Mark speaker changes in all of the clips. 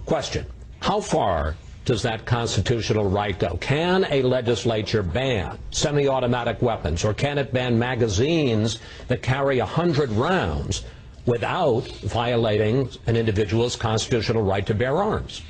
Speaker 1: Question: how far does that constitutional right go? Can a legislature ban semi-automatic weapons, or can it ban magazines that carry 100 rounds without violating an individual's constitutional right to bear arms?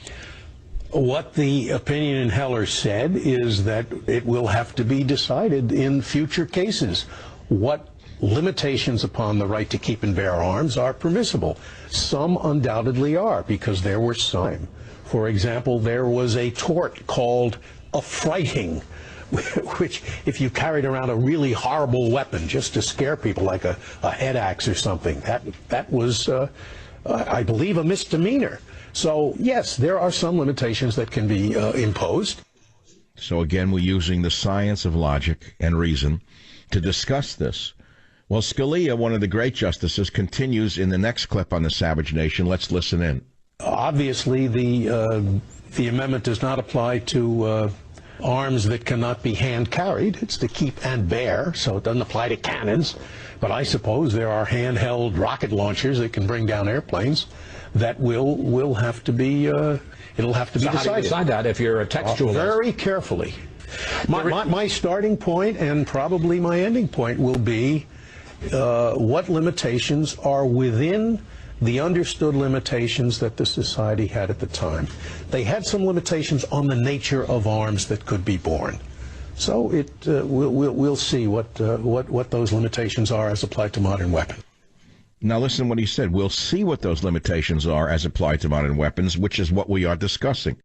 Speaker 2: What the opinion in Heller said is that it will have to be decided in future cases what limitations upon the right to keep and bear arms are permissible. Some undoubtedly are, because there were some. For example, there was a tort called affrighting, which, if you carried around a really horrible weapon just to scare people, like a head axe or something, that was, I believe, a misdemeanor. So, yes, there are some limitations that can be imposed.
Speaker 3: So, again, we're using the science of logic and reason to discuss this. Well, Scalia, one of the great justices, continues in the next clip on the Savage Nation. Let's listen in.
Speaker 2: Obviously, the amendment does not apply to arms that cannot be hand-carried. It's to keep and bear, so it doesn't apply to cannons. But I suppose there are handheld rocket launchers that can bring down airplanes that will have to be, it'll have to be decided.
Speaker 1: How do you decide that if you're a textualist?
Speaker 2: Very carefully. My starting point and probably my ending point will be what limitations are within the understood limitations that the society had at the time. They had some limitations on the nature of arms that could be borne. So we'll see what those limitations are as applied to modern weapons.
Speaker 3: Now listen what he said. We'll see what those limitations are as applied to modern weapons, which is what we are discussing.